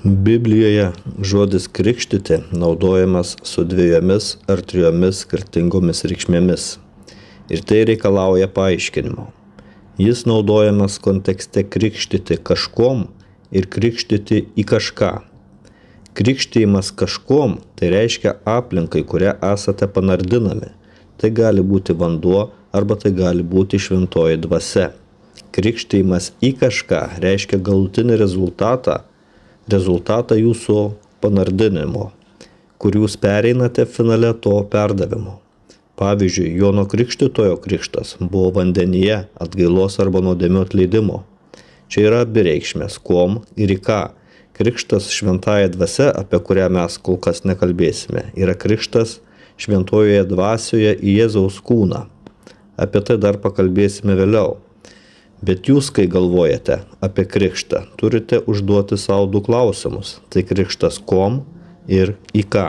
Biblijoje žodis krikštyti naudojamas su 2 ar 3 skirtingomis reikšmėmis. Ir tai reikalauja paaiškinimo. Jis naudojamas kontekste krikštyti kažkom ir krikštyti į kažką. Krikštijimas kažkom tai reiškia aplinkai, kurią esate panardinami. Tai gali būti vanduo arba tai gali būti šventoji dvasia. Krikštijimas į kažką reiškia galutinį rezultatą jūsų panardinimo, kur jūs pereinate finale to perdavimo. Pavyzdžiui, Jono Krikštytojo krikštas buvo vandenyje atgailos arba nuodėmių atleidimo. Čia yra abi reikšmės, kom ir į ką. Krikštas šventąja dvasia, apie kurią mes kol kas nekalbėsime, yra krikštas šventojoje dvasioje į Jėzaus kūną. Apie tai dar pakalbėsime vėliau. Bet jūs, kai galvojate apie krikštą, turite užduoti savo 2 klausimus. Tai krikštas kom ir į ką.